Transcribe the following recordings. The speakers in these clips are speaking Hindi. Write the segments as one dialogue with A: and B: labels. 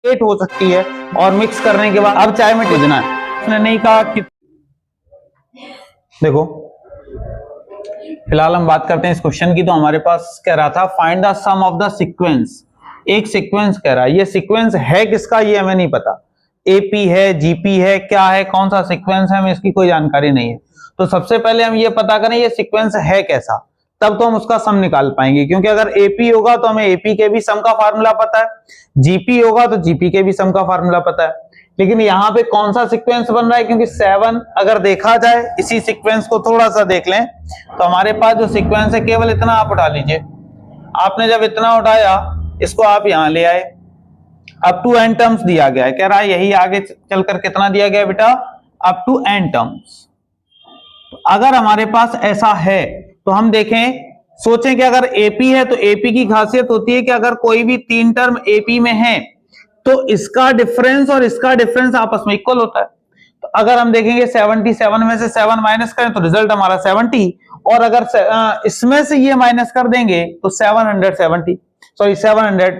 A: हो सकती है और मिक्स करने के बाद अब चाय में टिकना है। उसने नहीं कहा कि देखो फिलहाल हम बात करते हैं इस क्वेश्चन की। तो हमारे पास कह रहा था find the sum of the sequence, एक सीक्वेंस कह रहा है। ये सीक्वेंस है किसका ये हमें नहीं पता, एपी है, जीपी है, क्या है, कौन सा सीक्वेंस है, हमें इसकी कोई जानकारी नहीं है। तो सबसे पहले हम ये पता करें ये सीक्वेंस है कैसा, तब तो हम उसका सम निकाल पाएंगे। क्योंकि अगर एपी होगा तो हमें एपी के भी सम का फार्मूला पता है, जीपी होगा तो जीपी के भी सम का फार्मूला पता है। लेकिन यहाँ पे कौन सा सीक्वेंस बन रहा है, क्योंकि 7 अगर देखा जाए इसी सीक्वेंस को थोड़ा सा देख लें तो हमारे पास जो सीक्वेंस है केवल इतना आप उठा लीजिए। आपने जब इतना उठाया इसको आप यहां ले आए, अप टू एन टर्म्स दिया गया है। कह रहा है यही आगे चलकर कितना दिया गया बेटा, अप टू एन टर्म्स। अगर हमारे पास ऐसा है तो हम देखें, सोचें कि अगर एपी है तो एपी की खासियत होती है कि अगर कोई भी 3 टर्म एपी में है तो इसका डिफरेंस और इसका डिफरेंस आपस में इक्वल होता है। तो अगर हम देखेंगे 77 में से 7 माइनस करें तो रिजल्ट हमारा 70, और अगर इसमें से ये माइनस कर देंगे तो 700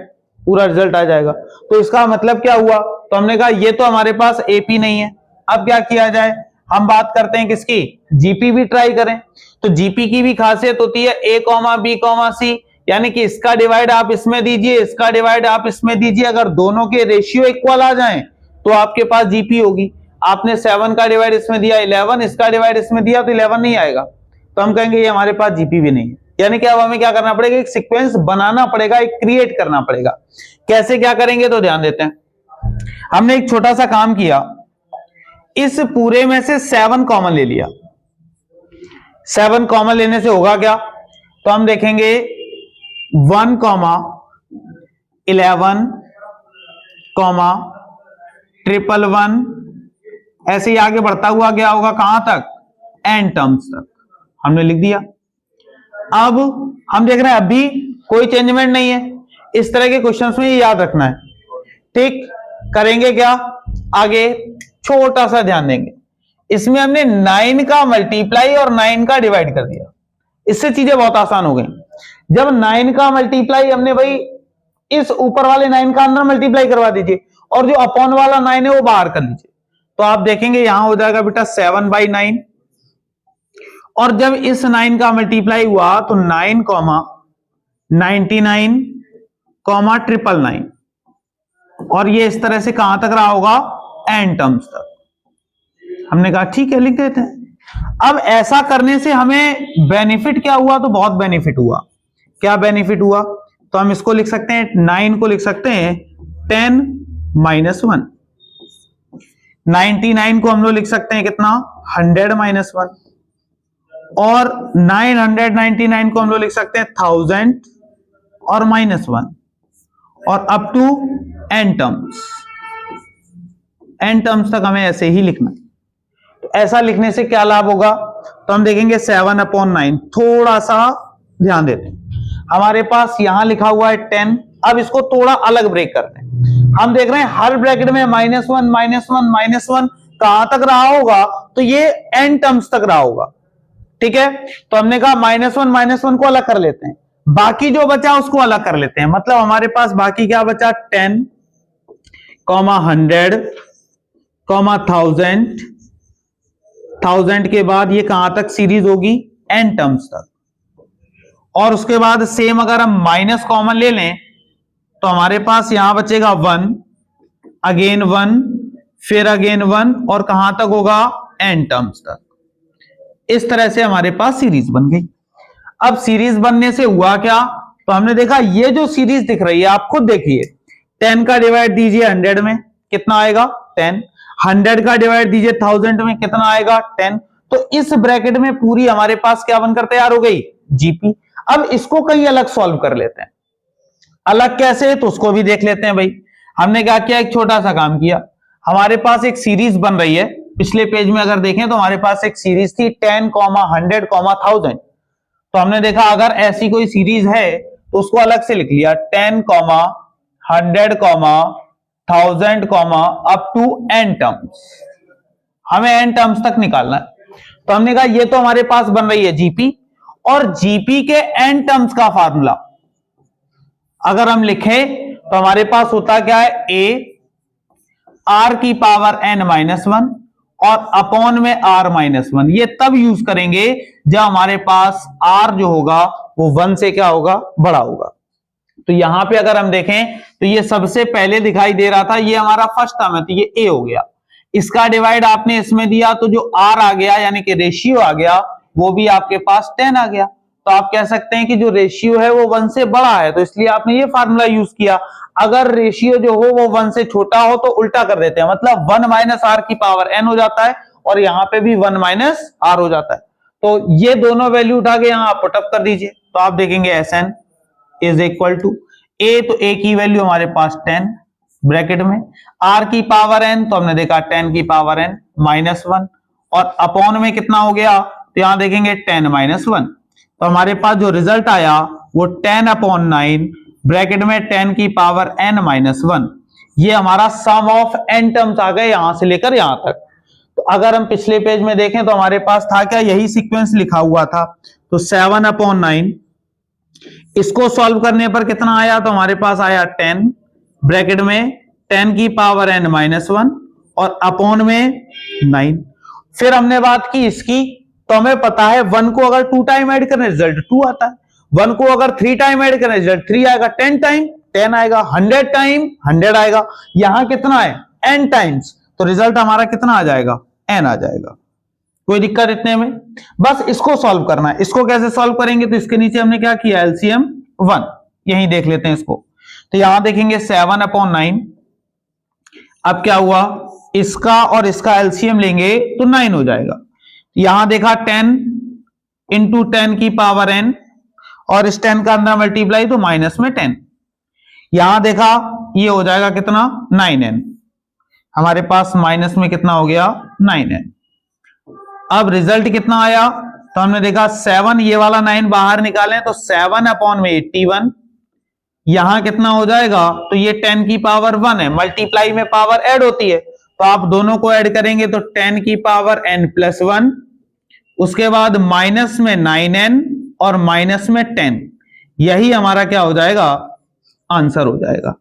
A: पूरा रिजल्ट आ जाएगा। तो इसका मतलब क्या हुआ, तो हमने कहा ये तो हमारे पास एपी नहीं है। अब क्या किया जाए, हम बात करते हैं किसकी, जीपी भी ट्राई करें। तो जीपी की भी खासियत होती है ए कॉमा बी कॉमा सी, यानी कि इसका डिवाइड आप इसमें दीजिए, इसका डिवाइड आप इसमें दीजिए। अगर दोनों के रेशियो इक्वल आ जाएं तो आपके पास जीपी होगी। आपने 7 का डिवाइड इसमें दिया 11, इसका डिवाइड इसमें दिया तो 11 नहीं आएगा, तो हम कहेंगे ये हमारे पास जीपी भी नहीं है। यानी कि अब हमें क्या करना पड़ेगा, एक सीक्वेंस बनाना पड़ेगा, एक क्रिएट करना पड़ेगा। कैसे क्या करेंगे तो ध्यान देते हैं। हमने एक छोटा सा काम किया, इस पूरे में से 7 कॉमन ले लिया। 7 कॉमन लेने से होगा क्या, तो हम देखेंगे 1, 11, 111, ऐसे ही आगे बढ़ता हुआ गया होगा कहां तक, एन टर्म्स तक हमने लिख दिया। अब हम देख रहे हैं अभी कोई चेंजमेंट नहीं है। इस तरह के क्वेश्चंस में ये याद रखना है। ठीक, करेंगे क्या आगे, छोटा सा ध्यान देंगे। इसमें हमने 9 का मल्टीप्लाई और 9 का डिवाइड कर दिया, इससे चीजें बहुत आसान हो गई। जब 9 का मल्टीप्लाई हमने भाई इस ऊपर वाले 9 का अंदर मल्टीप्लाई करवा दीजिए और जो अपॉन वाला 9 है वो बाहर कर लीजिए, तो आप देखेंगे यहां हो जाएगा बेटा 7/9। और जब इस 9 का मल्टीप्लाई हुआ तो 9, 99, 999, और ये इस तरह से कहां तक रहा होगा, एन टर्म्स तक। हमने कहा ठीक है लिख देते हैं। अब ऐसा करने से हमें बेनिफिट क्या हुआ, तो बहुत बेनिफिट हुआ। क्या बेनिफिट हुआ, तो हम इसको लिख सकते हैं, 9 को लिख सकते हैं 10 - 1, 99 को हम लोग लिख सकते हैं कितना, 100 - 1, और 999 को हम लोग लिख सकते हैं 1000 और -1, और अप टू एन टर्म्स तक हमें ऐसे ही लिखना है। तो ऐसा लिखने से क्या लाभ होगा, तो हम देखेंगे 7/9। थोड़ा सा ध्यान देते हैं, हमारे पास यहां लिखा हुआ है 10। अब इसको थोड़ा अलग ब्रेक करते हैं। हम देख रहे हैं हर ब्रैकेट में -1 -1 कहां तक रहा होगा, तो ये एन टर्म्स तक रहा होगा। ठीक है, तो हमने कहा -1 को अलग कर लेते हैं, बाकी जो बचा उसको अलग कर लेते हैं। मतलब हमारे पास बाकी क्या बचा, 10, 100, 1000 के बाद ये कहां तक सीरीज होगी, एन टर्म्स तक। और उसके बाद सेम अगर हम माइनस कॉमन ले लें तो हमारे पास यहां बचेगा 1, अगेन 1, फिर अगेन 1, और कहां तक होगा, एन टर्म्स तक। इस तरह से हमारे पास सीरीज बन गई। अब सीरीज बनने से हुआ क्या, तो हमने देखा ये जो सीरीज दिख रही है आप खुद देखिए, 10 का डिवाइड दीजिए 100 में कितना आएगा, 10, 100 का डिवाइड दीजिए 1000 में कितना आएगा, 10। तो इस ब्रैकेट में पूरी हमारे पास क्या बनकर तैयार हो गई, जीपी। अब इसको कहीं अलग सॉल्व कर लेते हैं। अलग कैसे, तो उसको भी देख लेते हैं भाई। हमने क्या किया, एक छोटा सा काम किया। हमारे पास एक सीरीज बन रही है, पिछले पेज में अगर देखें तो हमारे पास एक सीरीज थी 10, 100, 1000। तो हमने देखा अगर ऐसी कोई सीरीज है तो उसको अलग से लिख लिया, 10, 100, 1000, अप टू एन टर्म्स। हमें एन टर्म्स तक निकालना है। तो हमने कहा ये तो हमारे पास बन रही है जीपी, और जीपी के एन टर्म्स का फार्मूला अगर हम लिखें तो हमारे पास होता क्या है, ए r की पावर n-1 और अपॉन में r-1। ये तब यूज करेंगे जब हमारे पास r जो होगा वो 1 से क्या होगा, बड़ा होगा। तो यहां पे अगर हम देखें तो ये सबसे पहले दिखाई दे रहा था, ये हमारा फर्स्ट टर्म है, तो ये a हो गया। इसका डिवाइड आपने इसमें दिया तो जो r आ गया यानी कि रेशियो आ गया वो भी आपके पास 10 आ गया। तो आप कह सकते हैं कि जो रेशियो है वो 1 से बड़ा है, तो इसलिए आपने ये फार्मूला यूज किया। अगर रेशियो जो हो वो 1 से छोटा हो तो उल्टा कर देते हैं, मतलब 1 माइनस r की पावर n हो जाता है और यहां पे भी 1 माइनस r हो जाता है। तो ये दोनों वैल्यू उठा के यहां पुटअप कर दीजिए, तो आप देखेंगे Sn is equal to a, तो a की वैल्यू हमारे पास 10 ब्रैकेट में, r की पावर n तो हमने देखा 10 की पावर n -1 और अपॉन में कितना हो गया, तो यहां देखेंगे 10 -1। तो हमारे पास जो रिजल्ट आया वो 10/9 ब्रैकेट में 10 की पावर n-1। ये हमारा सम ऑफ n टर्म्स आ गए यहां से लेकर यहां तक। तो अगर हम पिछले पेज में देखें तो हमारे पास था क्या, यही सीक्वेंस लिखा हुआ था। तो 7/9 इसको सॉल्व करने पर कितना आया, तो हमारे पास आया 10 ब्रैकेट में 10 की पावर n-1 और अपॉन में 9। फिर हमने बात की इसकी, तो हमें पता है 1 को अगर 2 टाइम ऐड करें रिजल्ट 2 आता है, 1 को अगर 3 टाइम ऐड करें रिजल्ट 3 आएगा, 10 टाइम 10 आएगा, 100 टाइम 100 आएगा। यहां कितना है n टाइम्स, तो रिजल्ट हमारा कितना आ जाएगा, n आ जाएगा। कोई दिक्कत इतने में, बस इसको सॉल्व करना है। इसको कैसे सॉल्व करेंगे, तो इसके नीचे हमने क्या किया, एलसीएम 1, यही देख लेते हैं इसको। तो यहां देखेंगे 7/9, अब क्या हुआ, इसका और इसका एलसीएम लेंगे तो 9 हो जाएगा। यहां देखा 10 इंटू 10 की पावर n और इस 10 का अंदर मल्टीप्लाई तो माइनस में 10। यहां देखा ये हो जाएगा कितना, 9n, हमारे पास माइनस में कितना हो गया, 9n। अब रिजल्ट कितना आया, तो हमने देखा 7, ये वाला 9 बाहर निकालें तो 7/81। यहां कितना हो जाएगा, तो ये 10 की पावर 1 है, मल्टीप्लाई में पावर ऐड होती है, तो आप दोनों को ऐड करेंगे तो 10 की पावर n+1, उसके बाद माइनस में 9n और माइनस में 10, यही हमारा क्या हो जाएगा, आंसर हो जाएगा।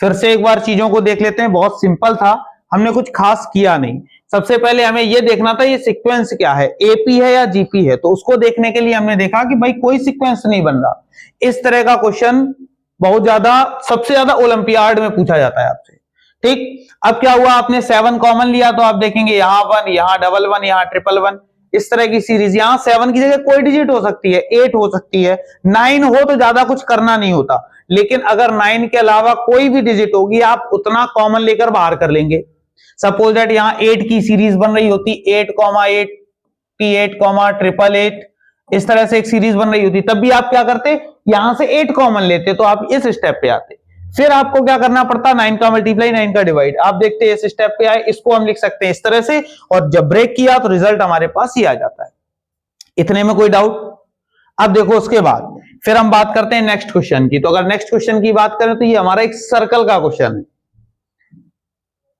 A: फिर से एक बार चीजों को देख लेते हैं, बहुत सिंपल था, हमने कुछ खास किया नहीं। सबसे पहले हमें यह देखना था ये सीक्वेंस क्या है, एपी है या जीपी है, तो उसको देखने के लिए हमने देखा कि भाई कोई सीक्वेंस नहीं बन रहा। इस तरह का क्वेश्चन बहुत ज्यादा, सबसे ज्यादा ओलंपियाड में पूछा जाता है आपसे, ठीक। अब क्या हुआ, आपने 7 कॉमन लिया तो आप देखेंगे यहां 1, यहां 11, यहां 111, इस तरह की सीरीज। यहां 7 की जगह कोई डिजिट हो सकती है, 8 हो सकती है, 9 हो तो ज्यादा कुछ करना नहीं होता, लेकिन अगर 9 के अलावा कोई भी डिजिट होगी आप उतना कॉमन लेकर बाहर कर लेंगे। सपोज दैट यहां 8 की सीरीज बन रही होती, 8,8 P8, 888, इस तरह से एक सीरीज बन रही होती, तब भी आप क्या करते, यहां से 8 कॉमन लेते तो आप इस स्टेप पे आते। फिर आपको क्या करना पड़ता, 9 का मल्टीप्लाई 9 का डिवाइड। आप देखते हैं इस स्टेप पे आए, इसको हम लिख सकते हैं इस तरह से, और जब ब्रेक किया तो रिजल्ट हमारे पास ही आ जाता है। इतने में कोई डाउट। अब देखो उसके बाद फिर हम बात करते हैं नेक्स्ट क्वेश्चन की। तो अगर नेक्स्ट क्वेश्चन की बात करें तो ये हमारा एक सर्कल का क्वेश्चन है,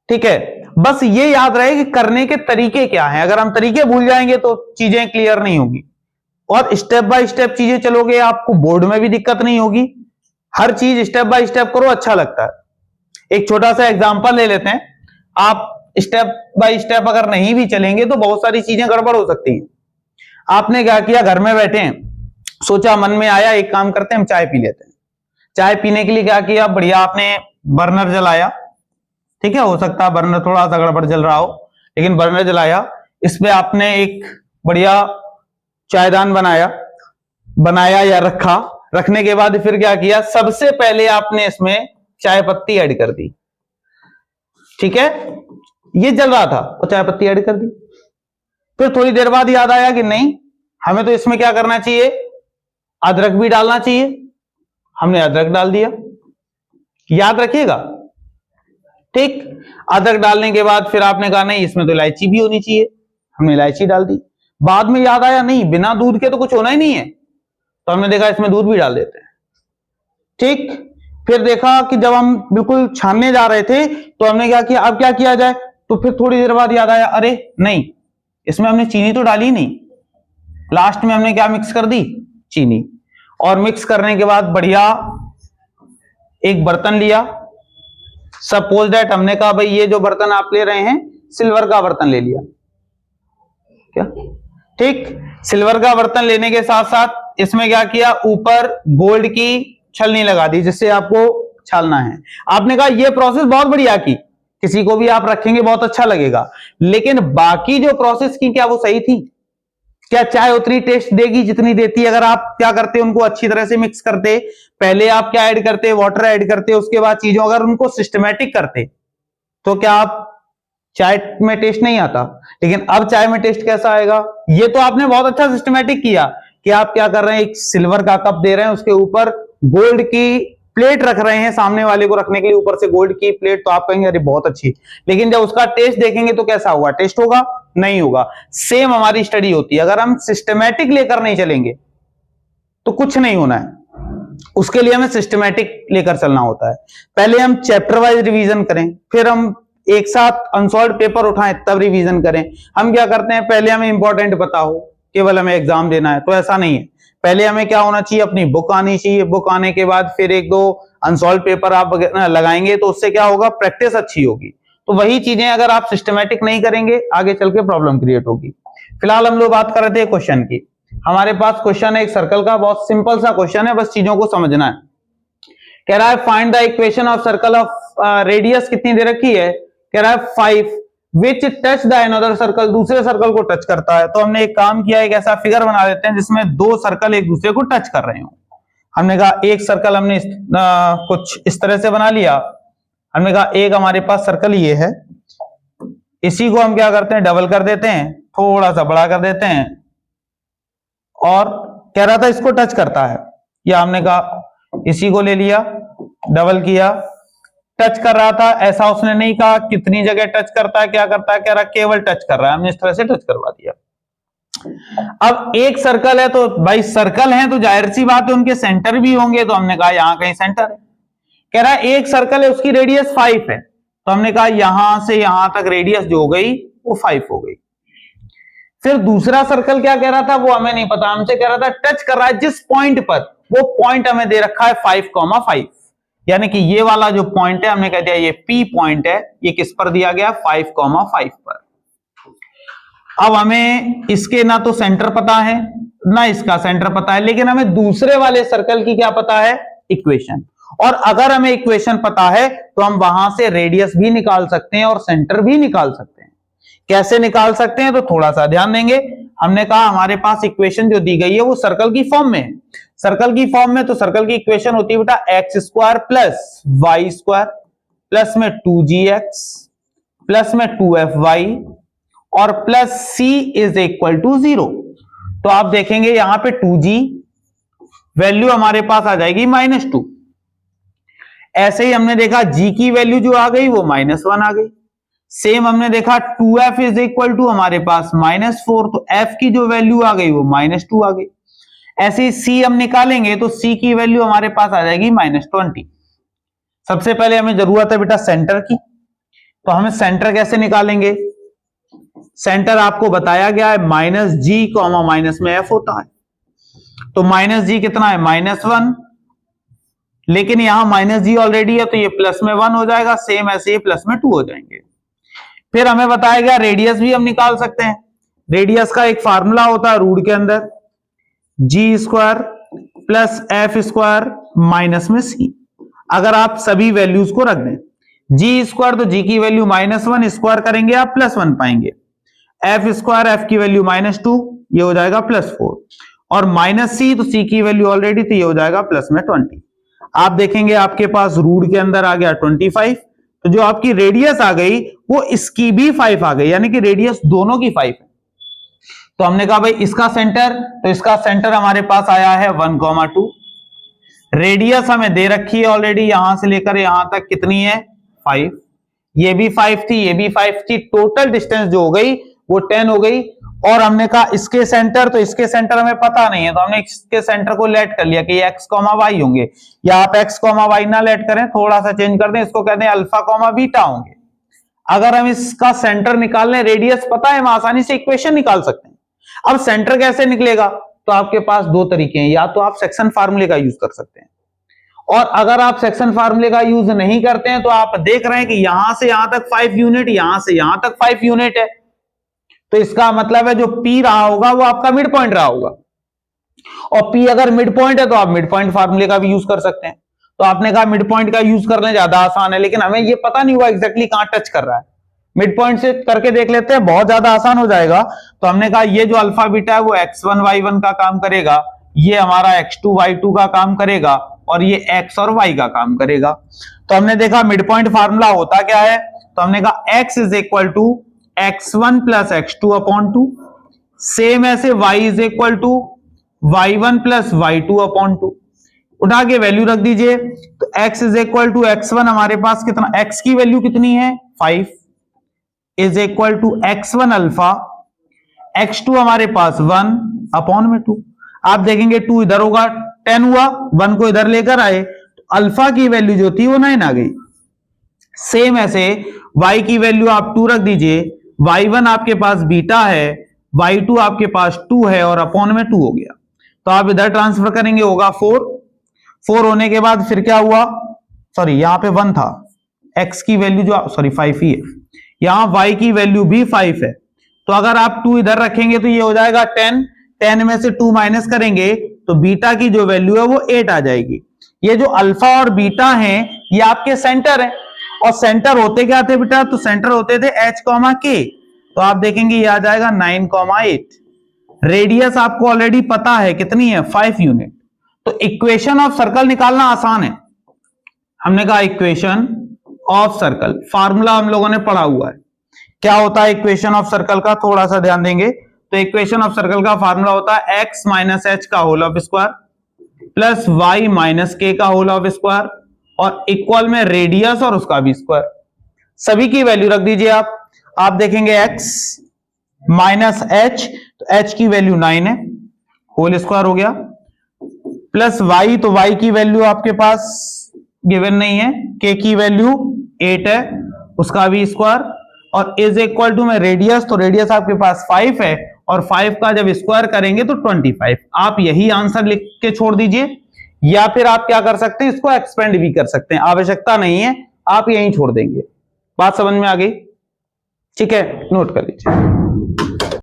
A: ठीक है। बस ये याद रहे कि करने के तरीके क्या हैं, अगर हम तरीके भूल जाएंगे तो चीजें क्लियर नहीं होगी, और स्टेप बाय स्टेप चीजें चलोगे आपको बोर्ड में भी दिक्कत नहीं होगी। हर चीज स्टेप बाय स्टेप करो, अच्छा लगता है। एक छोटा सा एग्जांपल ले लेते हैं, आप स्टेप बाय स्टेप अगर नहीं भी चलेंगे तो बहुत सारी चीजें गड़बड़ हो सकती हैं। आपने क्या किया, घर में बैठे हैं, सोचा मन में आया एक काम करते हैं हम चाय पी लेते हैं। चाय पीने के लिए क्या किया, बढ़िया आपने बर्नर जलाया, ठीक है, हो सकता है बर्नर थोड़ा सा गड़बड़ जल रहा हो, लेकिन बर्नर जलाया, इस पे आपने एक बढ़िया चायदान बनाया या रखा। रखने के बाद फिर क्या किया, सबसे पहले आपने इसमें चाय पत्ती ऐड कर दी, ठीक है, ये जल रहा था तो चाय पत्ती ऐड कर दी। फिर थोड़ी देर बाद याद आया कि नहीं, हमें तो इसमें क्या करना चाहिए, अदरक भी डालना चाहिए, हमने अदरक डाल दिया, याद रखिएगा, ठीक। अदरक डालने के बाद फिर आपने कहा नहीं इसमें तो इलायची भी होनी चाहिए, हमने इलायची डाल दी। बाद में याद आया नहीं बिना दूध के तो कुछ होना ही नहीं है, तो हमने देखा इसमें दूध भी डाल देते हैं, ठीक। फिर देखा कि जब हम बिल्कुल छानने जा रहे थे तो हमने क्या किया, अब क्या किया जाए, तो फिर थोड़ी देर बाद याद आया अरे नहीं इसमें हमने चीनी तो डाली नहीं, लास्ट में हमने क्या मिक्स कर दी, चीनी। और मिक्स करने के बाद बढ़िया एक बर्तन लिया, सपोज दैट हमने कहा भाई ये जो बर्तन आप ले रहे हैं सिल्वर का बर्तन ले लिया, क्या ठीक, सिल्वर का बर्तन लेने के साथ साथ इसमें क्या किया, ऊपर गोल्ड की छलनी लगा दी जिससे आपको छालना है। आपने कहा ये प्रोसेस बहुत बढ़िया की, किसी को भी आप रखेंगे बहुत अच्छा लगेगा, लेकिन बाकी जो प्रोसेस की क्या वो सही थी? क्या चाय उतनी टेस्ट देगी जितनी देती? अगर आप क्या करते, उनको अच्छी तरह से मिक्स करते, पहले आप क्या ऐड करते, वाटर ऐड करते, उसके बाद चीजों अगर उनको सिस्टमैटिक करते तो क्या आप चाय में टेस्ट नहीं आता? लेकिन अब चाय में टेस्ट कैसा आएगा? ये तो आपने बहुत अच्छा सिस्टमैटिक किया कि आप क्या कर रहे हैं, एक सिल्वर का कप दे रहे हैं, उसके ऊपर गोल्ड की प्लेट रख रहे हैं, सामने वाले को रखने के लिए ऊपर से गोल्ड की प्लेट, तो आप कहेंगे अरे बहुत अच्छी, लेकिन जब उसका टेस्ट देखेंगे तो कैसा होगा? टेस्ट होगा? नहीं होगा। सेम हमारी स्टडी होती है, अगर हम सिस्टमैटिक लेकर नहीं चलेंगे तो कुछ नहीं होना है, उसके लिए हमें सिस्टमैटिक लेकर चलना होता है। पहले हम चैप्टर वाइज रिवीजन करें, फिर हम एक साथ अनसॉल्व्ड पेपर उठाएं तब रिवीजन करें। हम क्या करते हैं, पहले हमें इंपॉर्टेंट पता हो, केवल हमें एग्जाम देना है, तो ऐसा नहीं है। पहले हमें क्या होना चाहिए, अपनी बुक आनी चाहिए, बुक आने के बाद फिर एक दो अनसॉल्व पेपर आप लगाएंगे तो उससे क्या होगा, प्रैक्टिस अच्छी होगी। तो वही चीजें अगर आप सिस्टमैटिक नहीं करेंगे आगे चल के प्रॉब्लम क्रिएट होगी। फिलहाल हम लोग बात कर रहे थे क्वेश्चन की। हमारे पास क्वेश्चन है एक सर्कल का, बहुत सिंपल सा क्वेश्चन है, बस चीजों को समझना है। कह रहा है find the equation of circle of radius कितनी दे रखी है, कह रहा है 5 विच टच द अनदर सर्कल, दूसरे सर्कल को टच करता है। तो हमने एक काम किया, एक ऐसा फिगर बना देते हैं जिसमें दो सर्कल एक दूसरे को टच कर रहे हो। हमने कहा एक सर्कल हमने कुछ इस तरह से बना लिया, हमने कहा एक हमारे पास सर्कल ये है, इसी को हम क्या करते हैं, डबल कर देते हैं, थोड़ा सा बड़ा कर देते हैं, और कह रहा था इसको टच करता है, या हमने कहा इसी को ले लिया, डबल किया, टच कर रहा था, ऐसा उसने नहीं कहा कितनी जगह टच करता है, क्या करता है, कह रहा केवल टच कर रहा है, हमने इस तरह से टच करवा दिया। अब एक सर्कल है तो भाई सर्कल है तो जाहिर सी बात है उनके सेंटर भी होंगे, तो हमने कहा यहां कहीं सेंटर है। कह रहा है एक सर्कल है उसकी रेडियस 5 है, तो हमने कहा यहां से यहां तक रेडियस जो हो गई वो 5 हो गई। फिर दूसरा सर्कल क्या कह रहा था वो हमें नहीं पता, हमसे कह रहा था टच कर रहा है जिस पॉइंट पर, वो पॉइंट हमें दे रखा है 5,5, यानी कि ये वाला जो पॉइंट है हमने कह दिया ये P पॉइंट है, ये किस पर दिया गया, 5,5 पर। अब हमें इसके ना तो सेंटर पता है ना इसका सेंटर पता है, लेकिन हमें दूसरे वाले सर्कल की क्या पता है, इक्वेशन। और अगर हमें इक्वेशन पता है तो हम वहां से रेडियस भी निकाल सकते हैं और सेंटर भी निकाल सकते हैं। कैसे निकाल सकते हैं तो थोड़ा सा ध्यान देंगे। हमने कहा हमारे पास इक्वेशन जो दी गई है वो सर्कल की फॉर्म में है, सर्कल की फॉर्म में, तो सर्कल की इक्वेशन होती है बेटा x square plus y square plus में 2gx प्लस में 2fy और plus c is equal to 0। तो आप देखेंगे यहां पे 2g वैल्यू हमारे पास आ जाएगी -2। ऐसे ही हमने देखा g की वैल्यू जो आ गई वो -1 आ गई। सेम हमने देखा 2f इज इक्वल टू हमारे पास -4, तो f की जो वैल्यू आ गई वो -2 आ गई। ऐसे ही c हम निकालेंगे तो c की वैल्यू हमारे पास आ जाएगी -20। सबसे पहले हमें जरूरत है बेटा सेंटर की, तो हमें सेंटर कैसे निकालेंगे, सेंटर आपको बताया गया है -g, माइनस में f होता है, तो -g कितना है, -1, लेकिन यहां -g ऑलरेडी है तो ये प्लस में 1 हो जाएगा, सेम ऐसे ही प्लस में 2 हो जाएंगे। फिर हमें बताया गया रेडियस भी हम निकाल सकते हैं। रेडियस का एक फार्मूला होता है रूट के अंदर, G square plus F square minus में सी। अगर आप सभी वैल्यूज को रख दें, जी स्क्वायर तो जी की वैल्यू -1, स्क्वायर करेंगे आप +1 पाएंगे, एफ स्क्वायर एफ की वैल्यू -2, ये हो जाएगा +4, और माइनस सी तो सी की वैल्यू ऑलरेडी थी, ये हो जाएगा प्लस में 20। आप देखेंगे आपके पास रूट के अंदर आ गया 25, तो जो आपकी रेडियस आ गई वो इसकी भी 5 आ गई, यानी कि रेडियस दोनों की 5 है। तो हमने कहा भाई इसका सेंटर, तो इसका सेंटर हमारे पास आया है 1,2। रेडियस हमें दे रखी है ऑलरेडी, यहां से लेकर यहां तक कितनी है, 5, ये भी 5 थी, ये भी 5 थी, टोटल डिस्टेंस जो हो गई वो 10 हो गई। और हमने कहा इसके सेंटर, तो इसके सेंटर हमें पता नहीं है, तो हमने इसके सेंटर को लेट कर लिया कि ये x, y होंगे, या आप x, y ना लेट करें, थोड़ा सा चेंज कर दें, इसको कहते हैं अल्फा, बीटा होंगे। अगर हम इसका सेंटर निकाल लें, रेडियस पता है, हम आसानी से इक्वेशन निकाल सकते हैं। अब सेंटर कैसे निकलेगा, तो आपके पास दो तरीके हैं, या तो आप सेक्शन फार्मूले का यूज कर सकते हैं, और अगर आप सेक्शन फार्मूले का यूज नहीं करते हैं तो आप देख रहे हैं कि यहां से यहां तक 5 यूनिट, यहां से यहां तक 5 यूनिट है, तो इसका मतलब है जो P रहा होगा वो आपका मिड पॉइंट रहा होगा, और P अगर मिड पॉइंट है तो आप मिड पॉइंट फार्मूले का भी यूज कर सकते हैं। तो आपने कहा मिड पॉइंट का यूज करना ज्यादा आसान है, लेकिन हमें ये पता नहीं हुआ एग्जैक्टली कहां टच कर रहा है। मिड पॉइंट से करके देख लेते हैं, बहुत ज्यादा आसान हो जाएगा। तो हमने कहा ये जो अल्फा बीटा है वो x1 y1 का काम करेगा, ये हमारा x2 y2 का काम करेगा, और ये x और y का काम करेगा। तो हमने देखा मिड पॉइंट फार्मूला होता क्या है, तो हमने कहा x is equal to x1 plus x2 upon 2, same ऐसे y is equal to y1 plus y2 upon 2, उठा के वैल्यू रख दीजिए। तो x is equal to x1 हमारे पास कितना, x की वैल्यू कितनी है 5, is equal to x1 alpha, x2 हमारे पास 1 अपॉन में 2। आप देखेंगे 2 इधर होगा 10 हुआ, 1 को इधर लेकर आए तो अल्फा की वैल्यू जो थी वो 9 आ गई। सेम ऐसे y की वैल्यू आप 2 रख दीजिए, y1 आपके पास बीटा है, y2 आपके पास 2 है और अपॉन में 2 हो गया। तो आप इधर ट्रांसफर करेंगे होगा 4 होने के बाद फिर क्या हुआ, सॉरी यहां पे 1 था, x की वैल्यू जो सॉरी 5 ही है, यहां y की वैल्यू भी 5 है। तो अगर आप 2 इधर रखेंगे तो ये हो जाएगा 10 में से 2 माइनस करेंगे तो बीटा की जो वैल्यू है वो 8 आ जाएगी। ये जो अल्फा और बीटा हैं ये आपके सेंटर है, और सेंटर होते क्या थे बेटा, तो सेंटर होते थे h, k। तो आप देखेंगे ये आ जाएगा 9,8। रेडियस आपको ऑलरेडी पता है कितनी है 5 यूनिट। तो इक्वेशन ऑफ सर्कल निकालना आसान है। हमने कहा इक्वेशन ऑफ सर्कल, फार्मूला हम लोगों ने पढ़ा हुआ है। क्या होता है इक्वेशन ऑफ सर्कल का, थोड़ा सा ध्यान देंगे। तो इक्वेशन ऑफ सर्कल का फार्मूला होता है x माइनस एच का whole of square plus y minus k का होल ऑफ स्क्वायर और इक्वल में रेडियस और उसका भी स्क्वायर। सभी की वैल्यू रख दीजिए आप देखेंगे x माइनस एच, तो h की वैल्यू 9 है, होल स्क्वायर हो गया, प्लस y, तो y की वैल्यू आपके पास गिवन नहीं है, k की वैल्यू 8 है, उसका भी स्क्वायर, और इज इक्वल टू में रेडियस, तो रेडियस आपके पास 5 है, और 5 का जब स्क्वायर करेंगे तो 25। आप यही आंसर लिख के छोड़ दीजिए, या फिर आप क्या कर सकते हैं, इसको एक्सपेंड भी कर सकते हैं, आवश्यकता नहीं है, आप यहीं छोड़ देंगे। बात समझ में आ गई? ठीक है, नोट कर लीजिए।